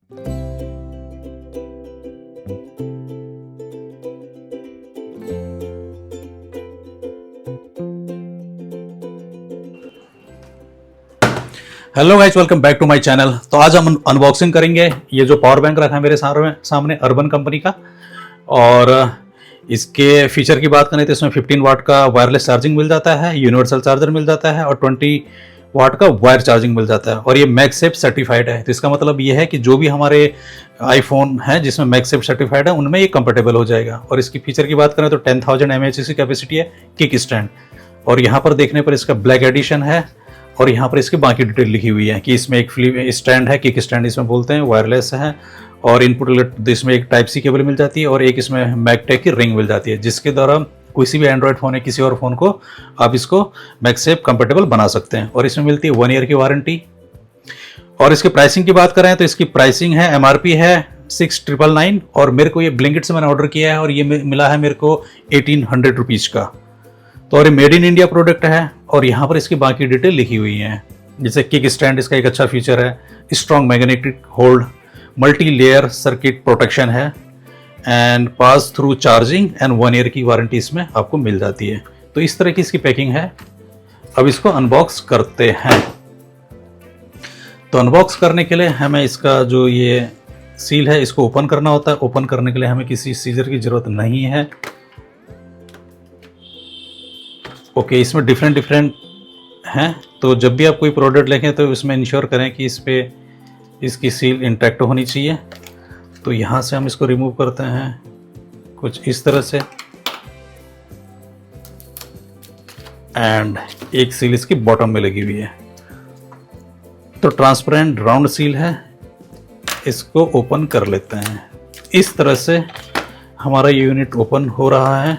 Hello guys, welcome back to my channel. तो आज हम अनबॉक्सिंग करेंगे ये जो पावर बैंक रखा है मेरे सामने अर्बन कंपनी का। और इसके फीचर की बात करें तो इसमें 15 वाट का वायरलेस चार्जिंग मिल जाता है, यूनिवर्सल चार्जर मिल जाता है और 20 वाट का वायर चार्जिंग मिल जाता है। और ये मैगसेफ सर्टिफाइड है। तो इसका मतलब ये है कि जो भी हमारे आईफोन है जिसमें मैगसेफ सर्टिफाइड है उनमें ये कंपेटेबल हो जाएगा। और इसकी फीचर की बात करें तो 10,000 mAh की कैपेसिटी है, किक स्टैंड। और यहाँ पर देखने पर इसका ब्लैक एडिशन है और यहाँ पर इसकी बाकी डिटेल लिखी हुई है कि इसमें एक फ्लिप स्टैंड है, किक स्टैंड इसमें बोलते हैं, वायरलेस है और इनपुट इसमें एक टाइप सी केबल मिल जाती है और एक इसमें मैगटेक की रिंग मिल जाती है, जिसके द्वारा किसी भी एंड्रॉयड फ़ोन या किसी और फ़ोन को आप इसको मैगसेफ कंपेटेबल बना सकते हैं। और इसमें मिलती है 1 ईयर की वारंटी। और इसकी प्राइसिंग की बात करें तो इसकी प्राइसिंग है, MRP है 6,999 और मेरे को ये ब्लिंकिट से मैंने ऑर्डर किया है और ये मिला है मेरे को 1,800 रुपीज़ का। तो और ये मेड इन इंडिया प्रोडक्ट है और यहाँ पर इसकी बाकी डिटेल लिखी हुई है। जैसे किक स्टैंड इसका एक अच्छा फीचर है, strong magnetic hold, multi layer circuit protection है and pass through charging and 1 year की वारंटी इसमें आपको मिल जाती है। तो इस तरह की इसकी पैकिंग है। अब इसको अनबॉक्स करते हैं। तो अनबॉक्स करने के लिए हमें इसका जो ये सील है इसको ओपन करना होता है। ओपन करने के लिए हमें किसी सीजर की जरूरत नहीं है। ओके, इसमें डिफरेंट हैं। तो जब भी आप कोई प्रोडक्ट लेंगे तो इसमें इंश्योर करें कि इस पे इसकी सील इंटैक्ट होनी चाहिए। तो यहाँ से हम इसको रिमूव करते हैं कुछ इस तरह से एंड एक सील इसकी बॉटम में लगी हुई है। तो ट्रांसपेरेंट राउंड सील है, इसको ओपन कर लेते हैं। इस तरह से हमारा ये यूनिट ओपन हो रहा है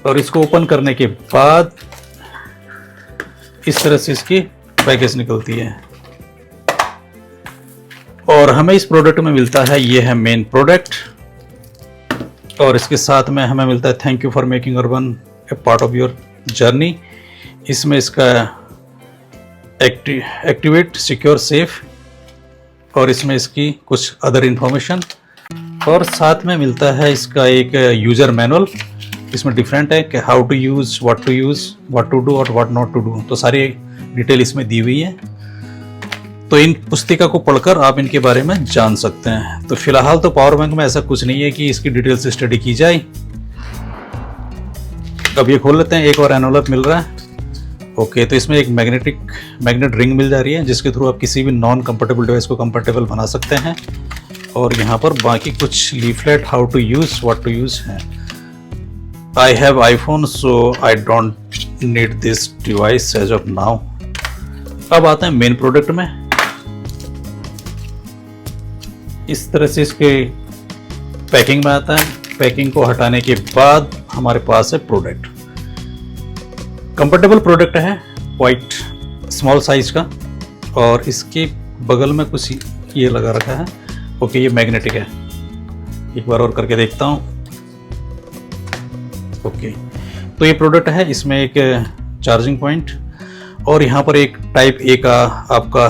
और इसको ओपन करने के बाद इस तरह से इसकी पैकेज निकलती है। और हमें इस प्रोडक्ट में मिलता है, ये है मेन प्रोडक्ट और इसके साथ में हमें मिलता है thank you for making urban A part of your journey. इसमें इसका एक्टिवेट सिक्योर सेफ और इसमें इसकी कुछ अदर इंफॉर्मेशन और साथ में मिलता है इसका एक यूजर मैनुअल। इसमें डिफरेंट है कि how to use, what to use, what to do और व्हाट नॉट टू डू। तो सारी डिटेल इसमें दी हुई है। तो इन पुस्तिका को पढ़कर आप इनके बारे में जान सकते हैं। तो फिलहाल तो पावर बैंक में ऐसा कुछ नहीं है कि इसकी डिटेल से स्टडी की जाए। अब ये खोल लेते हैं। एक और एनवलप मिल रहा है। ओके, तो इसमें एक मैग्नेट रिंग मिल जा रही है जिसके थ्रू आप किसी भी नॉन कंफर्टेबल डिवाइस को कंफर्टेबल बना सकते हैं। और यहाँ पर बाकी कुछ leaflet how to use, what to use है। I have iPhone so I don't need this device as of now। अब आते हैं मेन प्रोडक्ट में। इस तरह से इसके पैकिंग में आता है। पैकिंग को हटाने के बाद हमारे पास है प्रोडक्ट। कंफर्टेबल प्रोडक्ट है, क्वाइट स्मॉल साइज का और इसके बगल में कुछ ये लगा रखा है। ओके, ये मैग्नेटिक है। एक बार और करके देखता हूँ। ओके, तो ये प्रोडक्ट है। इसमें एक चार्जिंग पॉइंट और यहाँ पर एक टाइप ए का आपका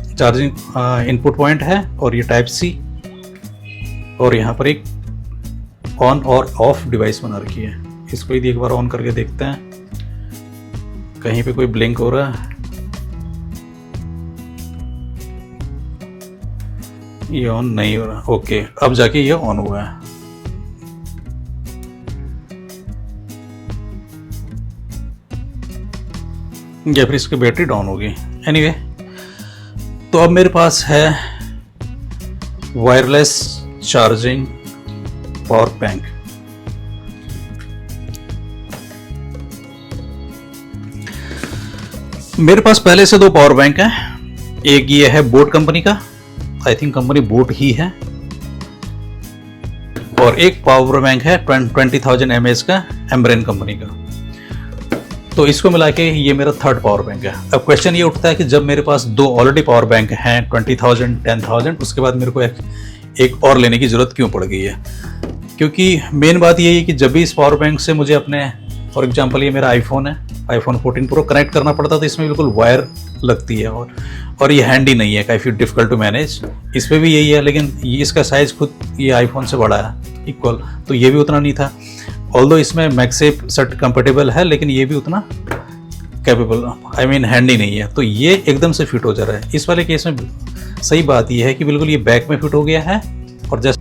चार्जिंग इनपुट पॉइंट है और ये टाइप सी और यहाँ पर एक ऑन और ऑफ डिवाइस बना रखी है। इसको यदि एक बार ऑन करके देखते हैं, कहीं पे कोई ब्लिंक हो रहा है, ये ऑन नहीं हो रहा। ओके, अब जाके ये ऑन हुआ है। या फिर इसकी बैटरी डाउन होगी। एनीवे, तो अब मेरे पास है वायरलेस चार्जिंग पावर बैंक। मेरे पास पहले से 2 पावर बैंक हैं। एक ये है बोट कंपनी का, आई थिंक कंपनी बोट ही है, और एक पावर बैंक है 20,000 mAh का एम्ब्रेन कंपनी का। तो इसको मिला के ये मेरा 3rd पावर बैंक है। अब क्वेश्चन ये उठता है कि जब मेरे पास 2 ऑलरेडी पावर बैंक हैं 20,000, 10,000, उसके बाद मेरे को एक और लेने की ज़रूरत क्यों पड़ गई है? क्योंकि मेन बात ये है कि जब भी इस पावर बैंक से मुझे अपने, फॉर एग्जांपल ये मेरा आईफोन है, iPhone 14 Pro कनेक्ट करना पड़ता है तो इसमें बिल्कुल वायर लगती है और ये हैंडी नहीं है, काफ़ी डिफिकल्ट टू मैनेज। इस पर भी यही है, लेकिन ये इसका साइज़ खुद ये आईफोन से बड़ा है इक्वल, तो ये भी उतना नहीं था। ऑल्दो इसमें मैगसेफ सेट कंपेटेबल है, लेकिन ये भी उतना कैपेबल आई मीन हैंडी नहीं है, तो ये एकदम से फिट हो जा रहा है। इस वाले केस में सही बात ये है कि बिल्कुल ये बैक में फिट हो गया है और जस्ट।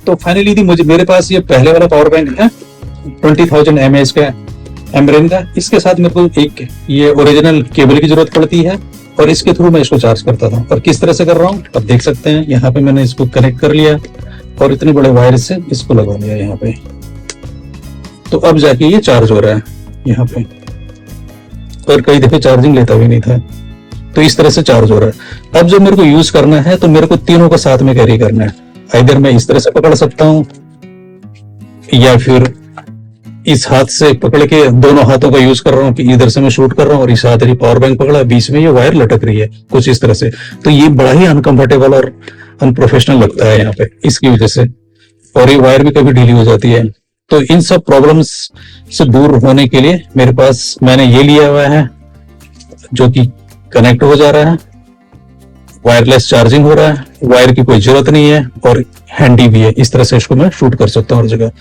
तो फाइनली थी मेरे पास ये पहले वाला पावर बैंक है 20,000 mAh का एमरेन का। इसके साथ मेरे को एक ये ओरिजिनल केबल की जरूरत पड़ती है और इसके थ्रू मैं इसको चार्ज करता था। और किस तरह से कर रहा हूँ अब देख सकते हैं। यहाँ पे मैंने इसको कनेक्ट कर लिया और इतने बड़े वायर से इसको लगा लिया यहाँ पे, तो अब जाके ये चार्ज हो रहा है यहाँ पे। और कई दफे चार्जिंग लेता भी नहीं था, तो इस तरह से चार्ज हो रहा है। अब जब मेरे को यूज करना है तो मेरे को तीनों को साथ में कैरी करना है। इधर मैं इस तरह से पकड़ सकता हूँ या फिर इस हाथ से पकड़ के दोनों हाथों का यूज कर रहा हूँ कि इधर से मैं शूट कर रहा हूँ और इस हाथ ही पावर बैंक पकड़ा, बीच में ये वायर लटक रही है कुछ इस तरह से। तो ये बड़ा ही अनकंफर्टेबल और अनप्रोफेशनल लगता है यहाँ पे इसकी वजह से, और ये वायर भी कभी ढीली हो जाती है। तो इन सब प्रॉब्लम्स से दूर होने के लिए मेरे पास मैंने ये लिया हुआ है जो कि कनेक्ट हो जा रहा है, वायरलेस चार्जिंग हो रहा है, वायर की कोई जरूरत नहीं है और हैंडी भी है। इस तरह से इसको मैं शूट कर सकता हूँ हर जगह।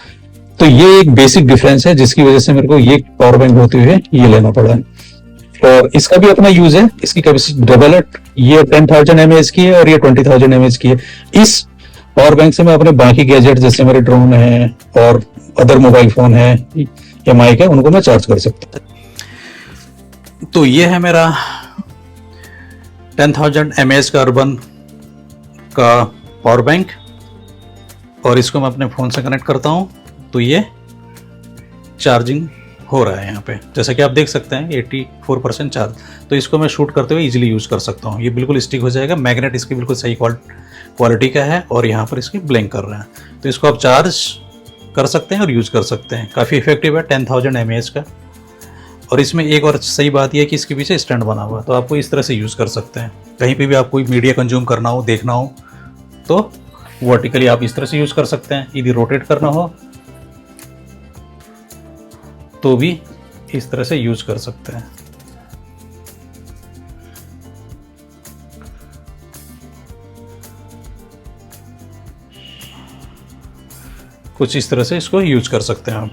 तो ये एक बेसिक डिफरेंस है जिसकी वजह से मेरे को ये पावर बैंक होते हुए ये लेना पड़ा है। और इसका भी अपना यूज है, इसकी कैपेसिटी डबल है, ये 10,000 mAh की है और ये 20,000 mAh की है। इस पावर बैंक से मैं अपने बाकी गैजेट जैसे मेरे ड्रोन है और अदर मोबाइल फोन है या माइक है उनको मैं चार्ज कर सकता हूँ। तो ये है मेरा 10,000 mAh का अर्बन का पावर बैंक और इसको मैं अपने फ़ोन से कनेक्ट करता हूँ तो ये चार्जिंग हो रहा है यहाँ पे, जैसा कि आप देख सकते हैं 84% चार्ज। तो इसको मैं शूट करते हुए इजीली यूज़ कर सकता हूँ। ये बिल्कुल स्टिक हो जाएगा, मैग्नेट इसकी बिल्कुल सही क्वालिटी का है और यहाँ पर इसकी ब्लिंक कर रहा है। तो इसको आप चार्ज कर सकते हैं और यूज़ कर सकते हैं, काफ़ी इफेक्टिव है 10,000 mAh का। और इसमें एक और सही बात यह है कि इसके पीछे स्टैंड बना हुआ है, तो आपको इस तरह से यूज़ कर सकते हैं। कहीं पे भी आप कोई मीडिया कंज्यूम करना हो, देखना हो तो वर्टिकली आप इस तरह से यूज़ कर सकते हैं। यदि रोटेट करना हो तो भी इस तरह से यूज़ कर सकते हैं। कुछ इस तरह से इसको यूज कर सकते हैं आप,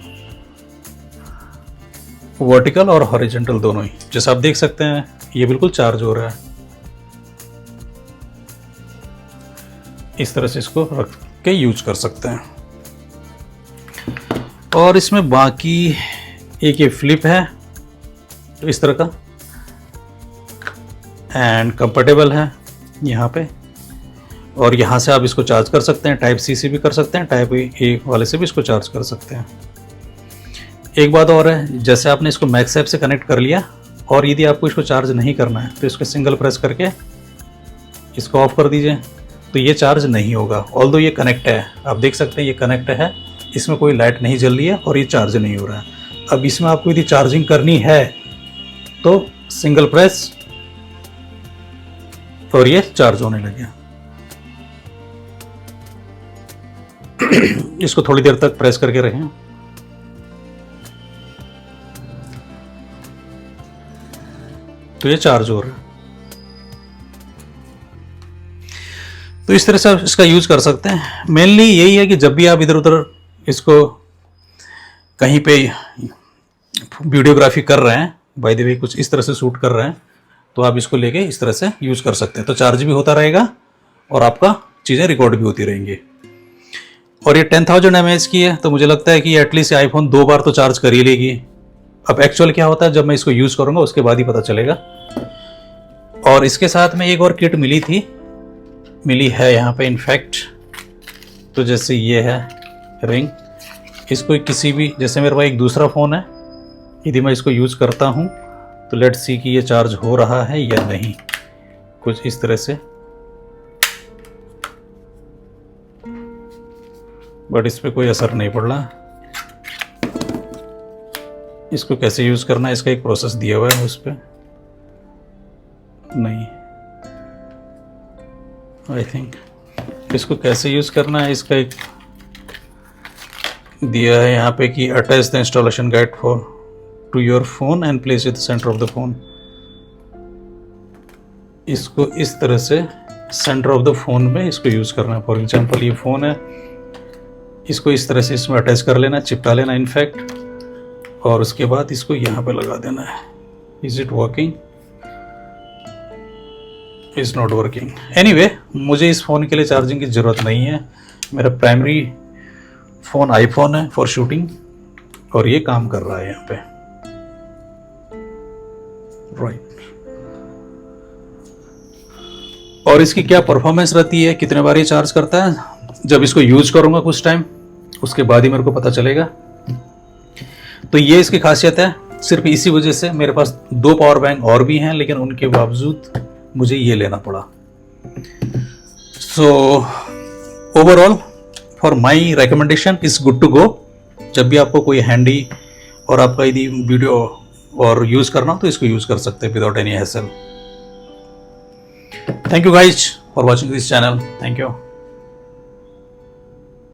वर्टिकल और हॉरिजॉन्टल दोनों ही। जैसा आप देख सकते हैं ये बिल्कुल चार्ज हो रहा है। इस तरह से इसको रख के यूज कर सकते हैं। और इसमें बाकी एक ये फ्लिप है तो इस तरह का एंड कंफर्टेबल है यहाँ पे, और यहाँ से आप इसको चार्ज कर सकते हैं। टाइप सी से भी कर सकते हैं, टाइप ए वाले से भी इसको चार्ज कर सकते हैं। एक बात और है, जैसे आपने इसको मैगसेफ से कनेक्ट कर लिया और यदि आपको इसको चार्ज नहीं करना है तो इसको सिंगल प्रेस करके इसको ऑफ कर दीजिए तो ये चार्ज नहीं होगा। ऑल्दो ये कनेक्ट है, आप देख सकते हैं ये कनेक्ट है, इसमें कोई लाइट नहीं जल रही है और ये चार्ज नहीं हो रहा है। अब इसमें आपको यदि चार्जिंग करनी है तो सिंगल प्रेस और ये चार्ज होने लगे। इसको थोड़ी देर तक प्रेस करके रखें। तो ये चार्ज हो रहा है। तो इस तरह से आप इसका यूज कर सकते हैं। मेनली यही है कि जब भी आप इधर उधर इसको कहीं पे वीडियोग्राफी कर रहे हैं, बाय द वे कुछ इस तरह से शूट कर रहे हैं, तो आप इसको लेके इस तरह से यूज कर सकते हैं। तो चार्ज भी होता रहेगा और आपका चीज़ें रिकॉर्ड भी होती रहेंगी। और ये 10,000 mAh की है तो मुझे लगता है कि एटलीस्ट आईफोन 2 बार तो चार्ज कर ही लेगी। अब एक्चुअल क्या होता है जब मैं इसको यूज़ करूँगा उसके बाद ही पता चलेगा। और इसके साथ में एक और किट मिली है यहाँ पे इनफैक्ट। तो जैसे ये है रिंग, इसको किसी भी, जैसे मेरे पास एक दूसरा फ़ोन है, यदि मैं इसको यूज़ करता हूँ तो लेट्स सी कि ये चार्ज हो रहा है या नहीं, कुछ इस तरह से। बट इस पर कोई असर नहीं पड़ रहा। इसको कैसे यूज़ करना है इसका एक प्रोसेस दिया हुआ है उस पर, नहीं आई थिंक इसको कैसे यूज़ करना है इसका एक दिया है यहाँ पे कि attach the installation guide for to your phone and place it the centre of the phone. इसको इस तरह से सेंटर ऑफ द फोन में इसको यूज़ करना है। फॉर एग्जांपल ये फ़ोन है, इसको इस तरह से इसमें अटैच कर लेना, चिपका लेना इनफैक्ट, और उसके बाद इसको यहाँ पे लगा देना है। Is it working? Is not working. Anyway, मुझे इस फ़ोन के लिए चार्जिंग की ज़रूरत नहीं है। मेरा प्राइमरी फ़ोन आईफोन है फॉर शूटिंग, और ये काम कर रहा है यहाँ पे, राइट। और इसकी क्या परफॉर्मेंस रहती है, कितने बार ये चार्ज करता है, जब इसको यूज करूंगा कुछ टाइम, उसके बाद ही मेरे को पता चलेगा। तो ये इसकी खासियत है। सिर्फ इसी वजह से मेरे पास 2 पावर बैंक और भी हैं, लेकिन उनके बावजूद मुझे ये लेना पड़ा। So overall for my recommendation is good to go. जब भी आपको कोई हैंडी और आपका यदि वीडियो और यूज करना हो तो इसको यूज कर सकते हैं without any hassle. Thank you guys for watching this channel. Thank you.